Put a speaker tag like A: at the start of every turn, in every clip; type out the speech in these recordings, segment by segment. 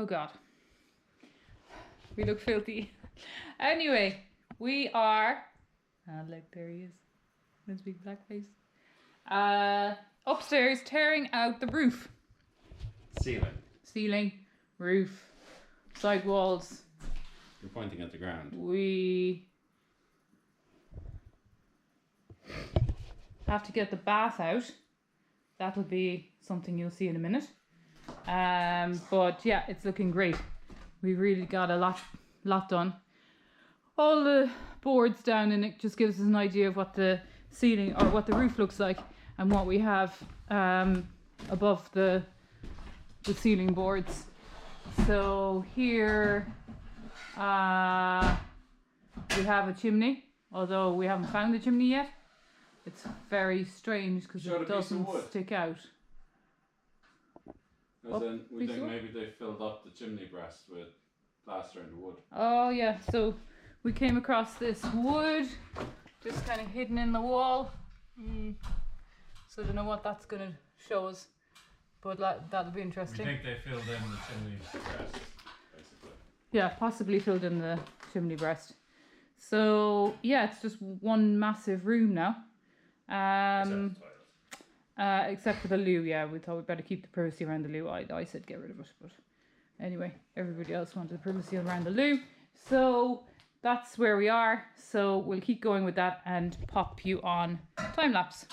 A: God. We look filthy. Anyway, we are... look, there he is. His big black face. Upstairs, tearing out the roof. Ceiling, roof, side walls.
B: You're pointing at the ground.
A: We have to get the bath out. That'll be something you'll see in a minute. But yeah, it's looking great. We've really got a lot done. All the boards down, and it just gives us an idea of what the ceiling or what the roof looks like and what we have above the ceiling boards. So here we have a chimney, although we haven't found the chimney yet. It's very strange because it doesn't stick out.
B: Because then we think maybe they filled up the chimney breast with plaster and wood.
A: Oh yeah, so we came across this wood just kind of hidden in the wall. So I don't know what that's going to show us, but that'll be interesting.
B: We think they filled in the chimney breast, basically.
A: Yeah, possibly filled in the chimney breast. So yeah, it's just one massive room now. Except for the loo, yeah. We thought we'd better keep the privacy around the loo. I said get rid of it, but anyway, everybody else wanted the privacy around the loo. So that's where we are. So we'll keep going with that and pop you on time lapse.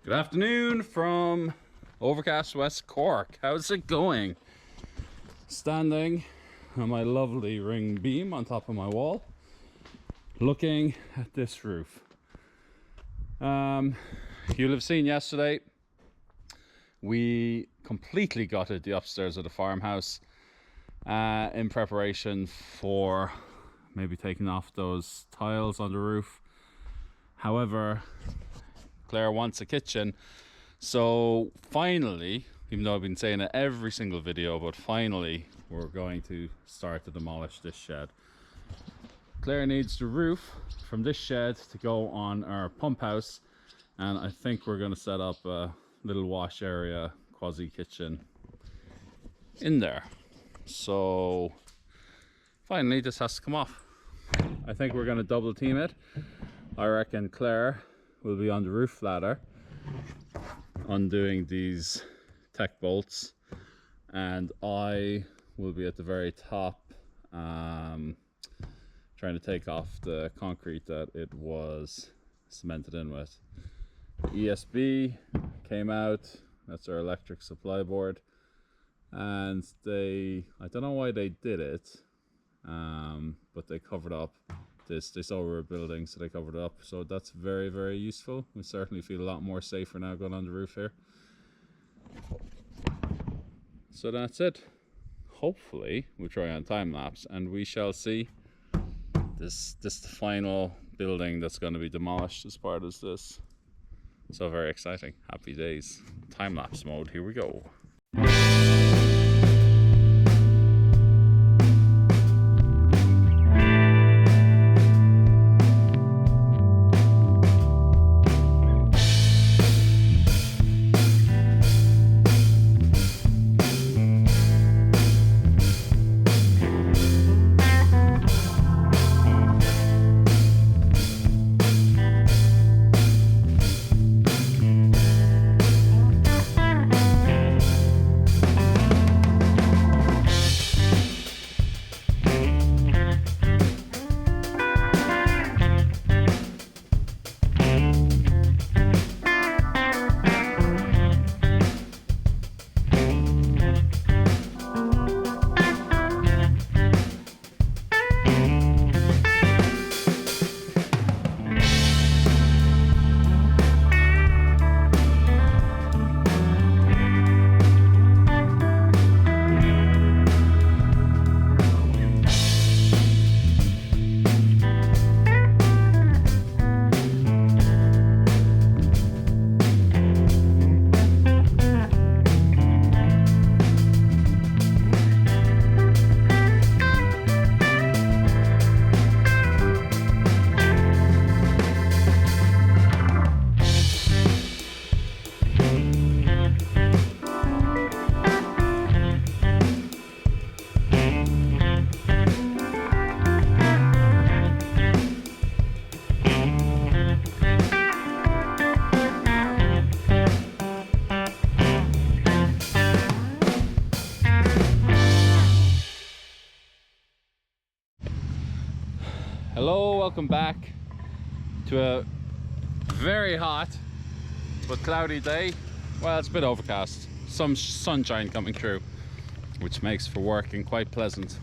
B: Good afternoon from overcast West Cork. How's it going? Standing on my lovely ring beam on top of my wall, looking at this roof. You'll have seen yesterday we completely gutted the upstairs of the farmhouse in preparation for maybe taking off those tiles on the roof. However, Claire wants a kitchen, so finally, even though I've been saying it every single video, but finally we're going to start to demolish this shed. Claire needs the roof from this shed to go on our pump house, and I think we're going to set up a little wash area, quasi kitchen in there. So finally this has to come off. I think we're going to double team it. I reckon Claire will be on the roof ladder undoing these tech bolts, and I will be at the very top trying to take off the concrete that it was cemented in with. The ESB came out, that's our electric supply board, and I don't know why they did it, but they covered up this. They saw we were building, so they covered it up. So that's very, very useful. We certainly feel a lot more safer now going on the roof here. So that's it. Hopefully we'll try on time lapse and we shall see this the final building that's going to be demolished as part of this. So very exciting. Happy days. Time lapse mode. Here we go. Hello, welcome back to a very hot but cloudy day. Well, it's a bit overcast, some sunshine coming through, which makes for working quite pleasant.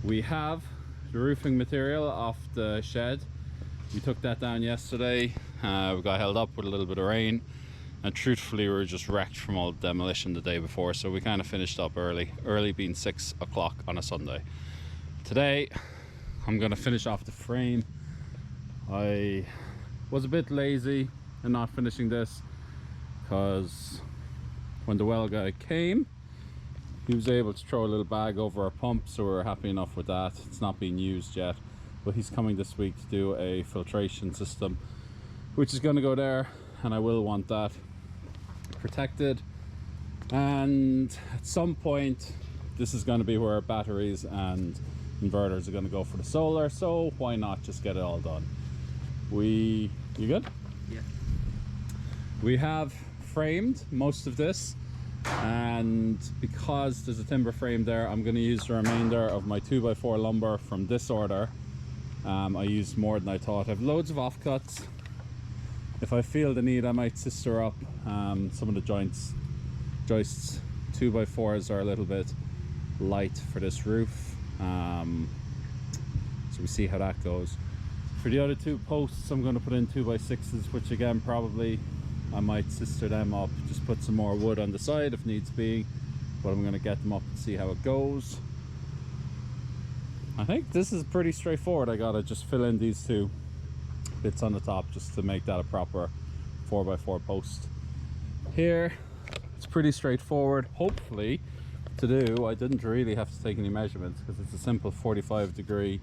B: We have the roofing material off the shed. We took that down yesterday. We got held up with a little bit of rain, and truthfully we were just wrecked from all the demolition the day before, so we kind of finished up early being 6 o'clock on a Sunday. Today I'm gonna finish off the frame. I was a bit lazy in not finishing this because when the well guy came, he was able to throw a little bag over our pump, so we're happy enough with that. It's not being used yet, but he's coming this week to do a filtration system, which is going to go there, and I will want that protected. And at some point this is going to be where our batteries and inverters are going to go for the solar, so why not just get it all done. You good?
C: Yeah.
B: We have framed most of this, and because there's a timber frame there, I'm going to use the remainder of my 2x4 lumber from this order. I used more than I thought. I have loads of offcuts, If I feel the need, I might sister up some of the joists. 2x4s are a little bit light for this roof, so we see how that goes. For the other 2 posts, I'm going to put in 2x6s, which again probably I might sister them up, just put some more wood on the side if needs be, but I'm going to get them up and see how it goes. I think this is pretty straightforward. I gotta just fill in these 2 bits on the top just to make that a proper 4x4 post. Here it's pretty straightforward, hopefully, to do. I didn't really have to take any measurements because it's a simple 45 degree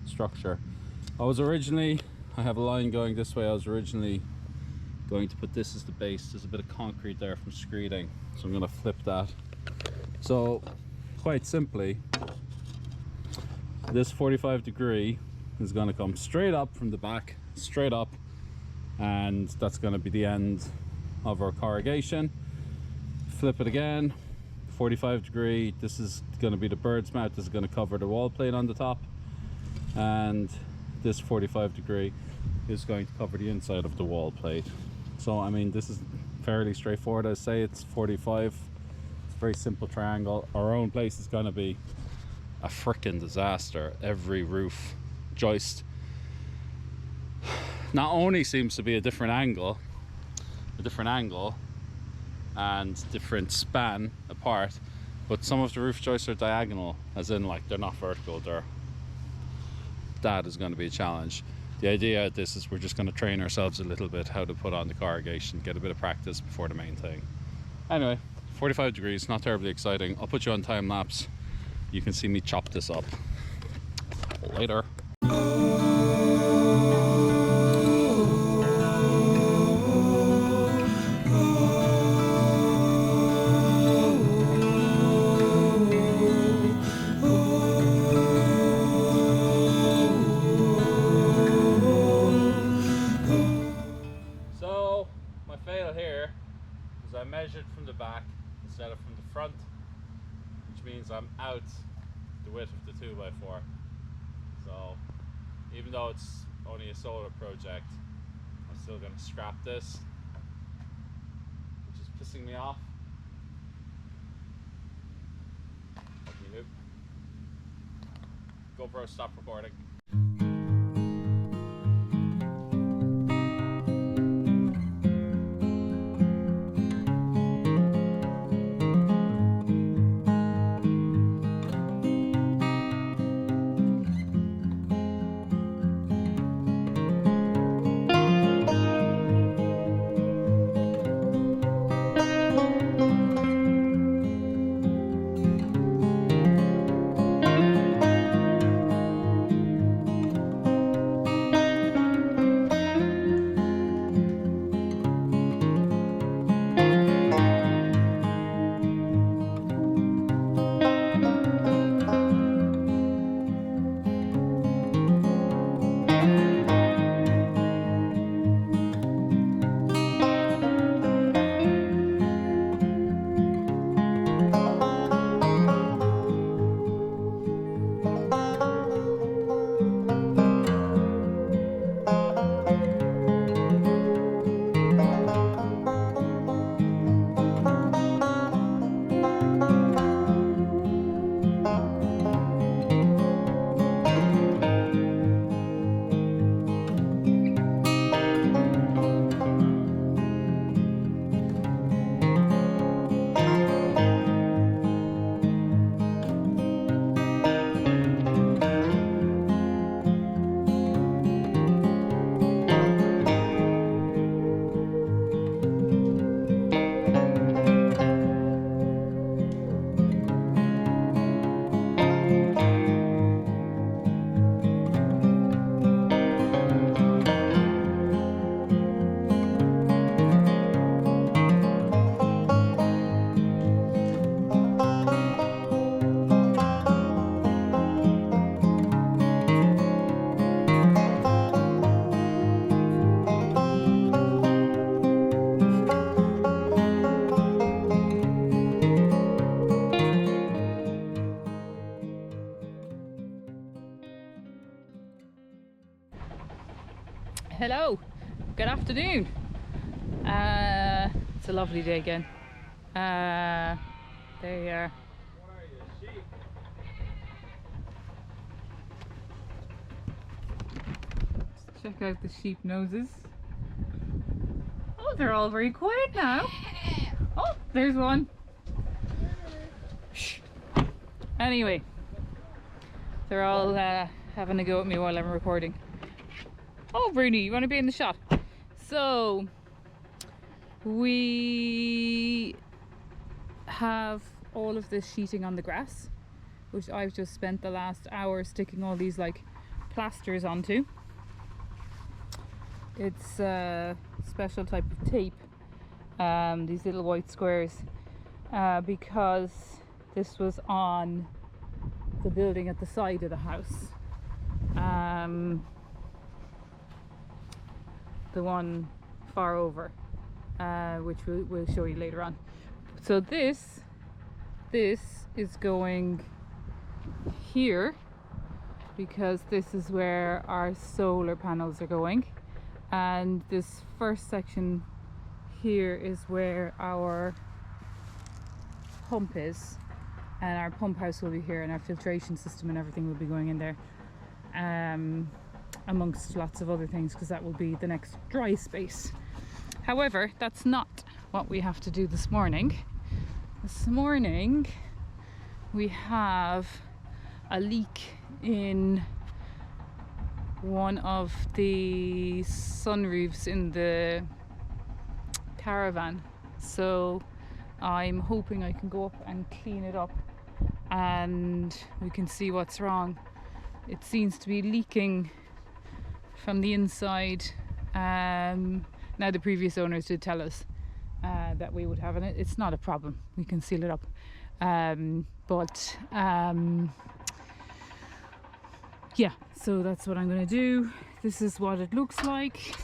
B: structure. I have a line going this way. I was originally going to put this as the base. There's a bit of concrete there from screeding, so I'm going to flip that. So quite simply, this 45 degree is going to come straight up from the back, straight up, and that's going to be the end of our corrugation. Flip it again, 45 degree. This is going to be the bird's mouth. This is going to cover the wall plate on the top, and this 45 degree is going to cover the inside of the wall plate. So I mean, this is fairly straightforward. I say it's 45. It's a very simple triangle. Our own place is going to be a freaking disaster. Every roof joist not only seems to be a different angle and different span apart, but some of the roof joists are diagonal, as in like they're not vertical. That is going to be a challenge. The idea of this is we're just going to train ourselves a little bit how to put on the corrugation, get a bit of practice before the main thing. Anyway, 45 degrees, not terribly exciting. I'll put you on time lapse. You can see me chop this up later. So my fail here is I measured from the back instead of from the front, which means I'm out the width of the 2x4. So even though it's only a solar project, I'm still going to scrap this, which is pissing me off. Okay, GoPro, stop recording.
A: Hello, good afternoon. It's a lovely day again. There you are. Let's check out the sheep noses. Oh, they're all very quiet now. Oh, there's one. Shh. Anyway, they're all having a go at me while I'm recording. Oh, Bruni, you want to be in the shot? So, we have all of this sheeting on the grass, which I've just spent the last hour sticking all these like plasters onto. It's a special type of tape, these little white squares, because this was on the building at the side of the house. The one far over, which we'll show you later on. So this is going here because this is where our solar panels are going, and this first section here is where our pump is, and our pump house will be here, and our filtration system and everything will be going in there, amongst lots of other things, because that will be the next dry space. However, that's not what we have to do this morning. This morning we have a leak in one of the sunroofs in the caravan, so I'm hoping I can go up and clean it up and we can see what's wrong. It seems to be leaking from the inside. Now the previous owners did tell us that we would have it. It's not a problem, we can seal it up, but yeah, so that's what I'm going to do. This is what it looks like.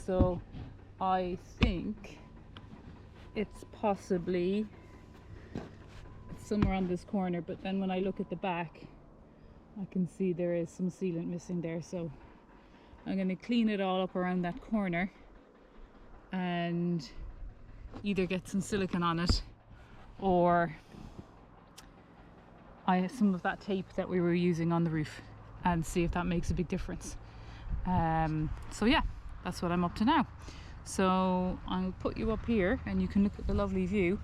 A: So I think it's possibly somewhere on this corner, but then when I look at the back I can see there is some sealant missing there, so I'm going to clean it all up around that corner and either get some silicone on it, or I have some of that tape that we were using on the roof, and see if that makes a big difference. So yeah, that's what I'm up to now. So I'll put you up here and you can look at the lovely view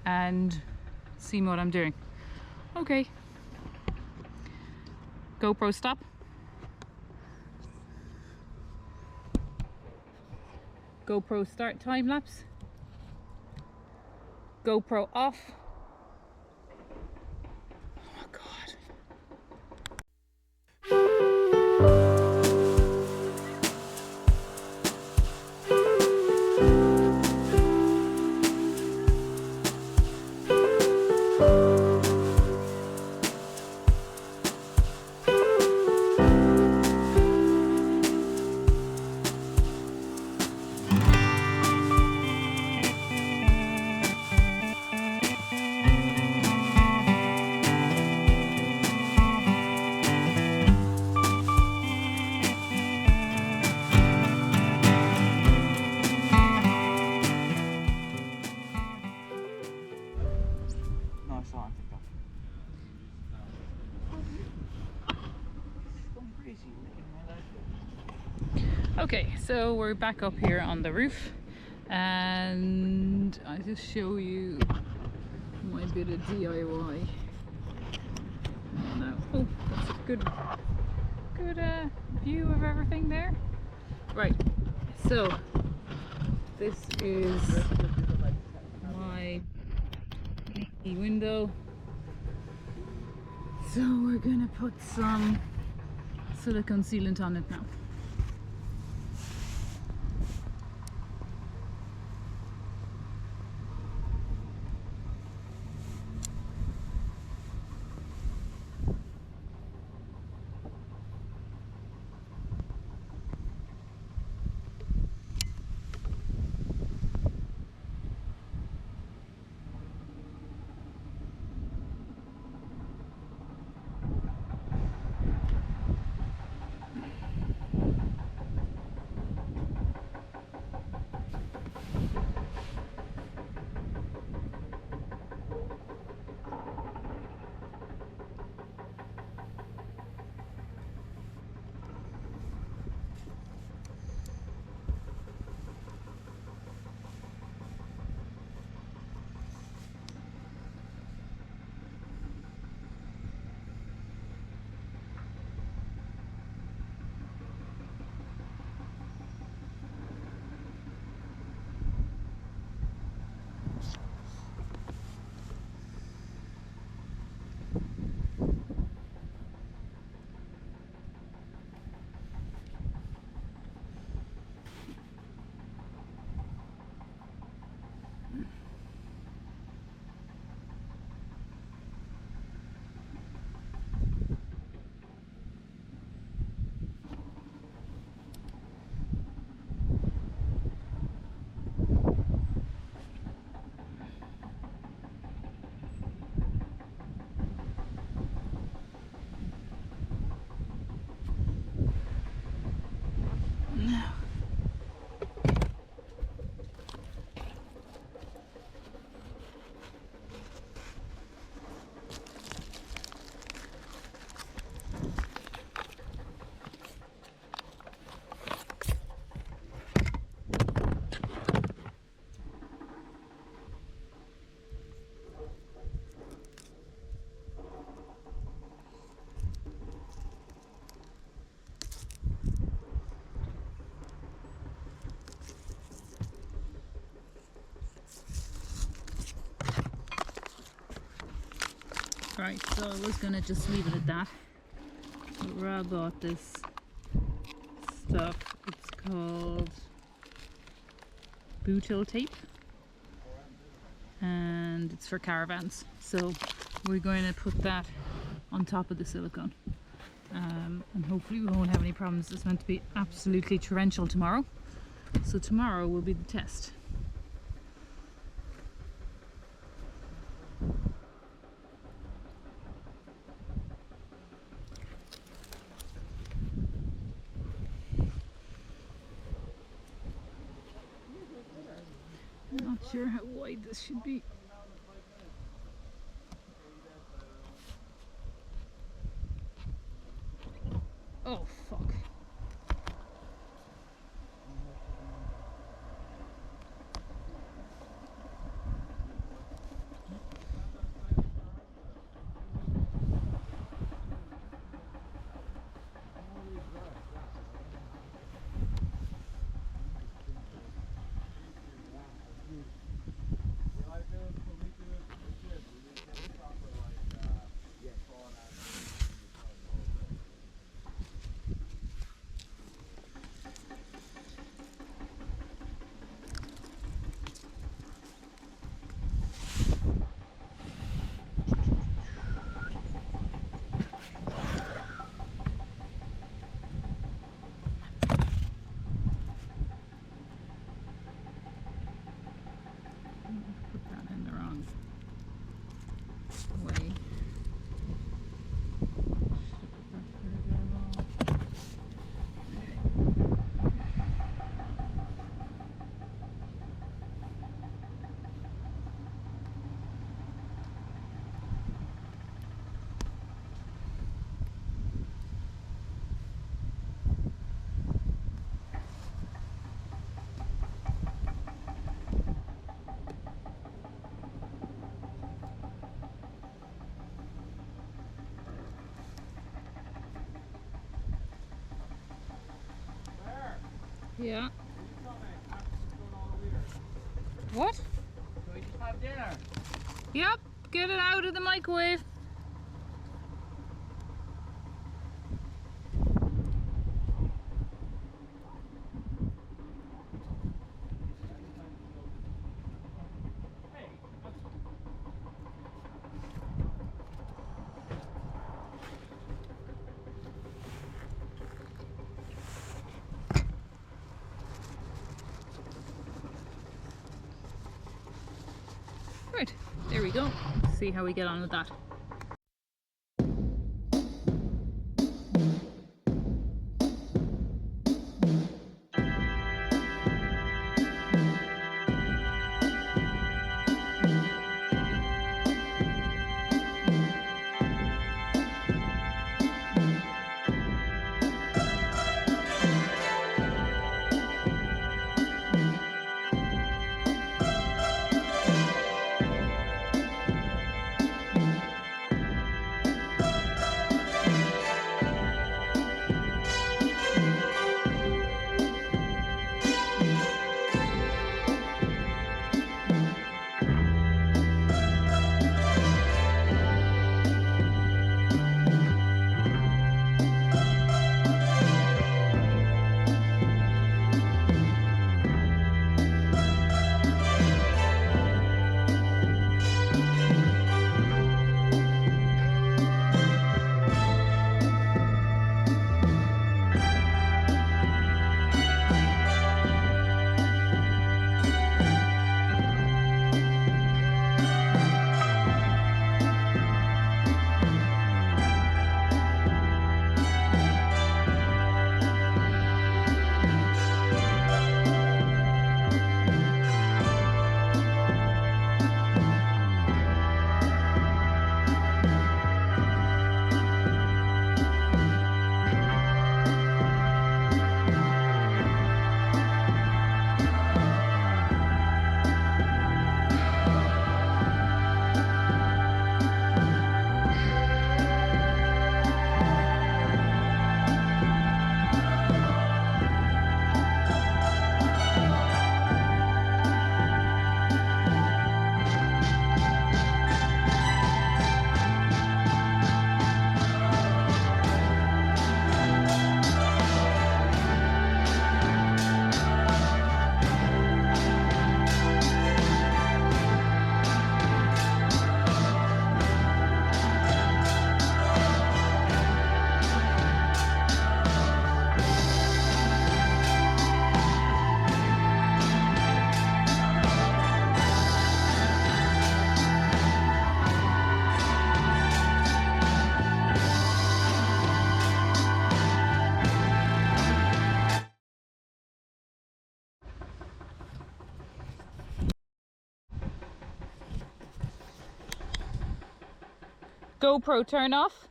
A: and see what I'm doing. Okay. GoPro stop. GoPro start time lapse. GoPro off. Oh my God. Okay, so we're back up here on the roof, and I'll just show you my bit of DIY. Oh, that's a good view of everything there. Right, so this is my window. So we're gonna put some silicone sealant on it now. Right, so I was gonna just leave it at that. But Rob bought this stuff. It's called butyl tape, and it's for caravans. So we're going to put that on top of the silicone, and hopefully we won't have any problems. It's meant to be absolutely torrential tomorrow, so tomorrow will be the test. Not sure how wide this should be. Oh fuck. Yeah. What?
B: So we just have dinner.
A: Yep, get it out of the microwave. Right, there we go. See how we get on with that. GoPro turn off.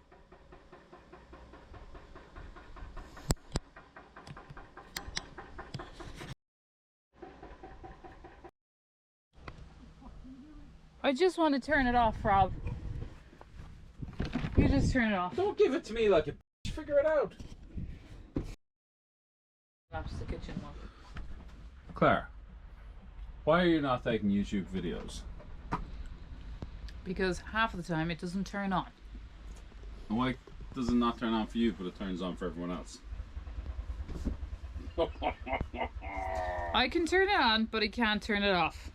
A: I just want to turn it off, Rob. You just turn it off.
B: Don't give it to me like a bitch. Figure it out.
A: That's the kitchen one.
B: Claire, why are you not taking YouTube videos?
A: Because half of the time it doesn't turn on.
B: And why does it not turn on for you, but it turns on for everyone else?
A: I can turn it on, but I can't turn it off.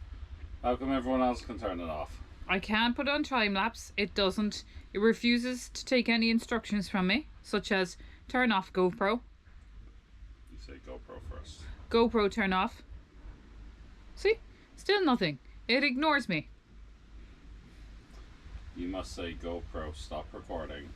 B: How come everyone else can turn it off?
A: I can put on time lapse. It doesn't. It refuses to take any instructions from me, such as turn off GoPro.
B: You say GoPro first.
A: GoPro turn off. See? Still nothing. It ignores me.
B: You must say GoPro stop recording.